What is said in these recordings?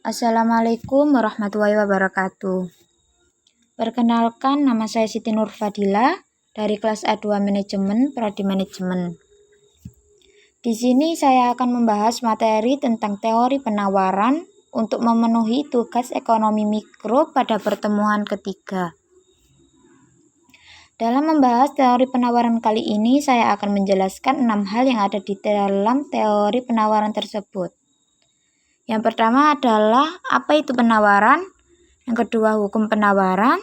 Assalamualaikum warahmatullahi wabarakatuh. Perkenalkan, nama saya Siti Nur Fadila dari kelas A2 Manajemen, Prodi Manajemen. Di sini saya akan membahas materi tentang teori penawaran untuk memenuhi tugas ekonomi mikro pada pertemuan ketiga. Dalam membahas teori penawaran kali ini, saya akan menjelaskan 6 hal yang ada di dalam teori penawaran tersebut. Yang pertama adalah apa itu penawaran, yang kedua hukum penawaran,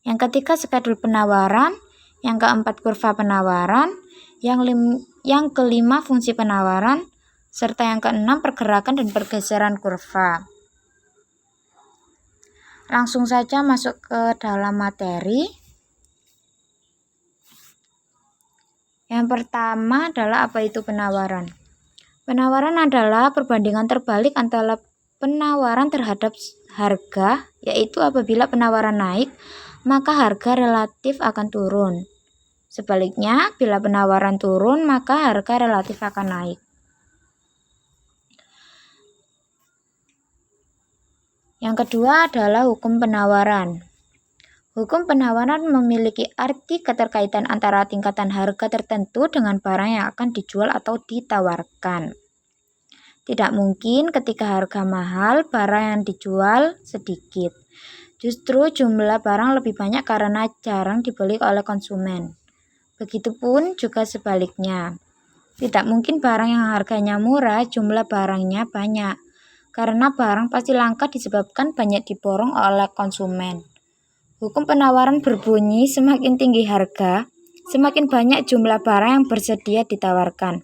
yang ketiga skedul penawaran, yang keempat kurva penawaran, yang kelima fungsi penawaran, serta yang keenam pergerakan dan pergeseran kurva. Langsung saja masuk ke dalam materi. Yang pertama adalah apa itu penawaran. Penawaran adalah perbandingan terbalik antara penawaran terhadap harga, yaitu apabila penawaran naik, maka harga relatif akan turun. Sebaliknya, bila penawaran turun, maka harga relatif akan naik. Yang kedua adalah hukum penawaran. Hukum penawaran memiliki arti keterkaitan antara tingkatan harga tertentu dengan barang yang akan dijual atau ditawarkan. Tidak mungkin ketika harga mahal, barang yang dijual sedikit. Justru jumlah barang lebih banyak karena jarang dibeli oleh konsumen. Begitupun juga sebaliknya. Tidak mungkin barang yang harganya murah, jumlah barangnya banyak. Karena barang pasti langka disebabkan banyak diborong oleh konsumen. Hukum penawaran berbunyi semakin tinggi harga, semakin banyak jumlah barang yang bersedia ditawarkan.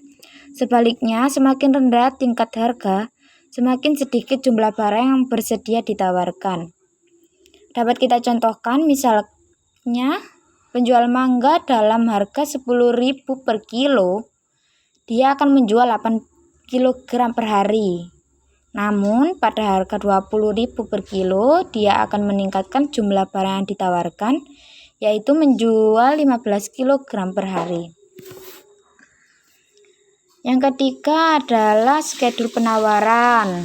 Sebaliknya, semakin rendah tingkat harga, semakin sedikit jumlah barang yang bersedia ditawarkan. Dapat kita contohkan, misalnya penjual mangga dalam harga 10.000 per kilo, dia akan menjual 8 kg per hari. Namun, pada harga 20.000 per kilo, dia akan meningkatkan jumlah barang yang ditawarkan, yaitu menjual 15 kg per hari. Yang ketiga adalah skedul penawaran.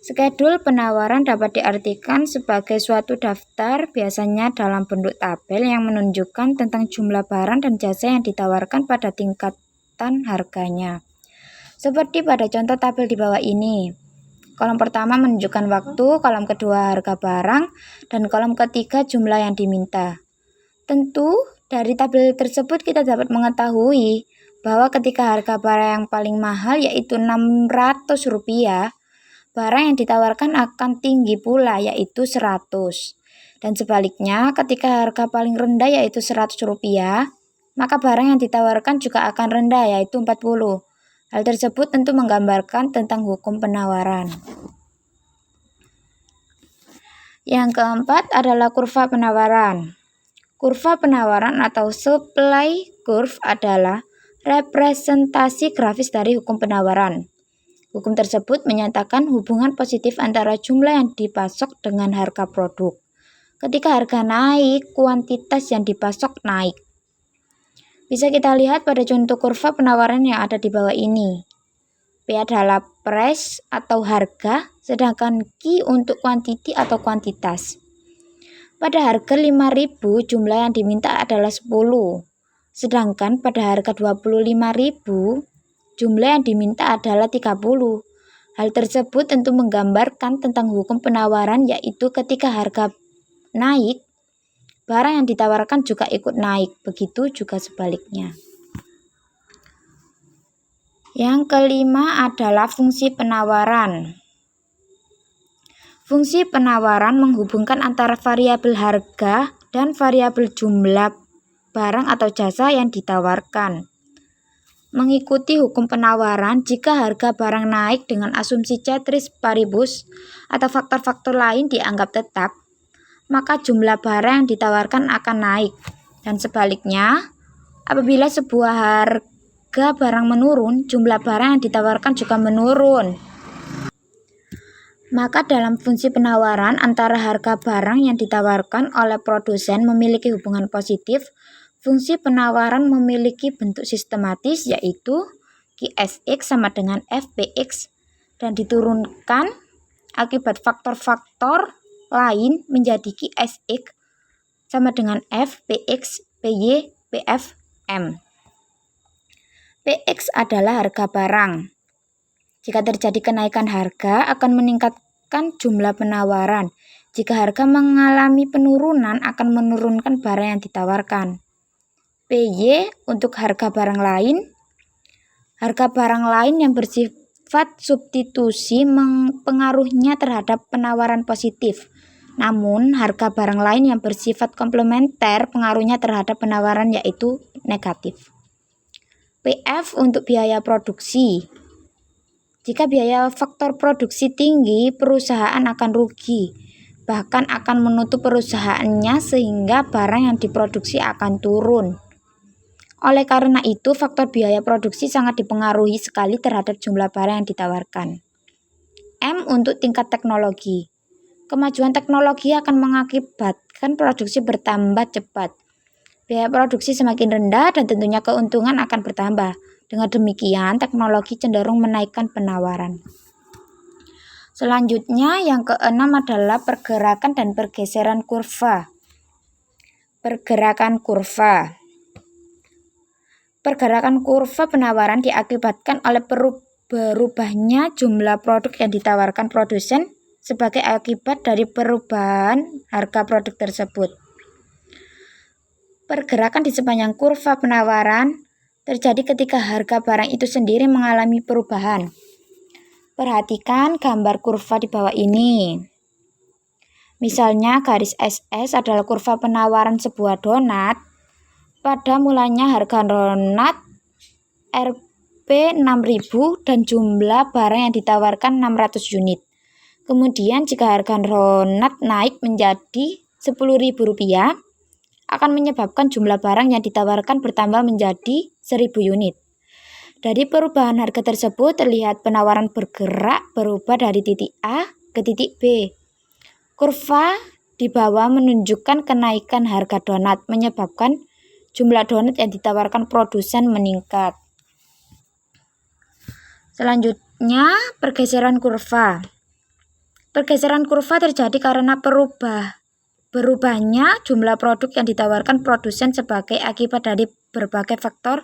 Skedul penawaran dapat diartikan sebagai suatu daftar, biasanya dalam bentuk tabel yang menunjukkan tentang jumlah barang dan jasa yang ditawarkan pada tingkatan harganya. Seperti pada contoh tabel di bawah ini. Kolom pertama menunjukkan waktu, kolom kedua harga barang, dan kolom ketiga jumlah yang diminta. Tentu, dari tabel tersebut kita dapat mengetahui bahwa ketika harga barang yang paling mahal yaitu Rp600, barang yang ditawarkan akan tinggi pula yaitu 100. Dan sebaliknya, ketika harga paling rendah yaitu Rp100, maka barang yang ditawarkan juga akan rendah yaitu 40. Hal tersebut tentu menggambarkan tentang hukum penawaran. Yang keempat adalah kurva penawaran. Kurva penawaran atau supply curve adalah representasi grafis dari hukum penawaran. Hukum tersebut menyatakan hubungan positif antara jumlah yang dipasok dengan harga produk. Ketika harga naik, kuantitas yang dipasok naik. Bisa kita lihat pada contoh kurva penawaran yang ada di bawah ini. P adalah price atau harga, sedangkan Q untuk quantity atau kuantitas. Pada harga 5.000, jumlah yang diminta adalah 10. Sedangkan pada harga 25.000, jumlah yang diminta adalah 30. Hal tersebut tentu menggambarkan tentang hukum penawaran, yaitu ketika harga naik, barang yang ditawarkan juga ikut naik, begitu juga sebaliknya. Yang kelima adalah fungsi penawaran. Fungsi penawaran menghubungkan antara variabel harga dan variabel jumlah barang atau jasa yang ditawarkan. Mengikuti hukum penawaran, jika harga barang naik dengan asumsi ceteris paribus atau faktor-faktor lain dianggap tetap, maka jumlah barang yang ditawarkan akan naik. Dan sebaliknya, apabila sebuah harga barang menurun, jumlah barang yang ditawarkan juga menurun. Maka dalam fungsi penawaran, antara harga barang yang ditawarkan oleh produsen memiliki hubungan positif. Fungsi penawaran memiliki bentuk sistematis, yaitu QSX sama dengan FPX. dan diturunkan akibat faktor-faktor lain menjadi QSX sama dengan F, PX, PY, PF, M. PX adalah harga barang. Jika terjadi kenaikan harga akan meningkatkan jumlah penawaran. Jika harga mengalami penurunan akan menurunkan barang yang ditawarkan. PY untuk harga barang lain. Harga barang lain yang bersifat substitusi pengaruhnya terhadap penawaran positif. Namun, harga barang lain yang bersifat komplementer pengaruhnya terhadap penawaran yaitu negatif. PF untuk biaya produksi. Jika biaya faktor produksi tinggi, perusahaan akan rugi, bahkan akan menutup perusahaannya sehingga barang yang diproduksi akan turun. Oleh karena itu, faktor biaya produksi sangat dipengaruhi sekali terhadap jumlah barang yang ditawarkan. M untuk tingkat teknologi. Kemajuan teknologi akan mengakibatkan produksi bertambah cepat. Biaya produksi semakin rendah dan tentunya keuntungan akan bertambah. Dengan demikian, teknologi cenderung menaikkan penawaran. Selanjutnya, yang keenam adalah pergerakan dan pergeseran kurva. Pergerakan kurva. Pergerakan kurva penawaran diakibatkan oleh berubahnya jumlah produk yang ditawarkan produsen sebagai akibat dari perubahan harga produk tersebut. Pergerakan di sepanjang kurva penawaran terjadi ketika harga barang itu sendiri mengalami perubahan. Perhatikan gambar kurva di bawah ini. Misalnya garis SS adalah kurva penawaran sebuah donat. Pada mulanya harga donat Rp6.000 dan jumlah barang yang ditawarkan 600 unit. Kemudian jika harga donat naik menjadi Rp10.000 akan menyebabkan jumlah barang yang ditawarkan bertambah menjadi 1.000 unit. Dari perubahan harga tersebut terlihat penawaran berubah dari titik A ke titik B. Kurva di bawah menunjukkan kenaikan harga donat menyebabkan jumlah donat yang ditawarkan produsen meningkat. Selanjutnya, pergeseran kurva. Pergeseran kurva terjadi karena berubahnya jumlah produk yang ditawarkan produsen sebagai akibat dari berbagai faktor,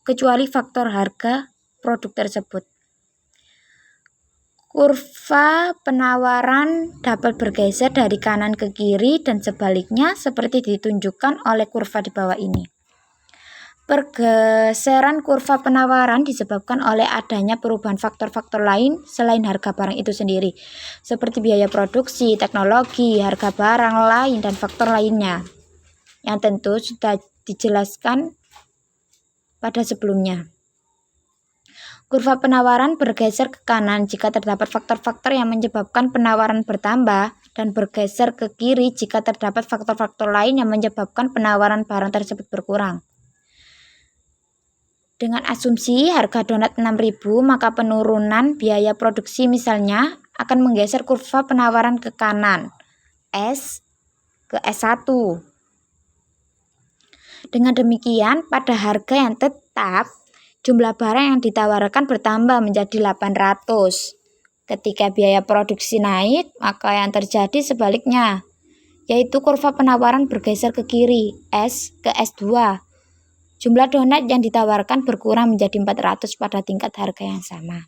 kecuali faktor harga produk tersebut. Kurva penawaran dapat bergeser dari kanan ke kiri dan sebaliknya seperti ditunjukkan oleh kurva di bawah ini. Pergeseran kurva penawaran disebabkan oleh adanya perubahan faktor-faktor lain selain harga barang itu sendiri, seperti biaya produksi, teknologi, harga barang lain, dan faktor lainnya, yang tentu sudah dijelaskan pada sebelumnya. Kurva penawaran bergeser ke kanan jika terdapat faktor-faktor yang menyebabkan penawaran bertambah dan bergeser ke kiri jika terdapat faktor-faktor lain yang menyebabkan penawaran barang tersebut berkurang. Dengan asumsi harga donat 6.000, maka penurunan biaya produksi misalnya akan menggeser kurva penawaran ke kanan, S ke S1. Dengan demikian, pada harga yang tetap, jumlah barang yang ditawarkan bertambah menjadi 800. Ketika biaya produksi naik, maka yang terjadi sebaliknya, yaitu kurva penawaran bergeser ke kiri, S ke S2. Jumlah donat yang ditawarkan berkurang menjadi 400 pada tingkat harga yang sama.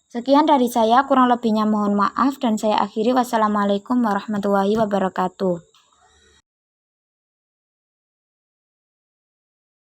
Sekian dari saya, kurang lebihnya mohon maaf dan saya akhiri. Wassalamualaikum warahmatullahi wabarakatuh.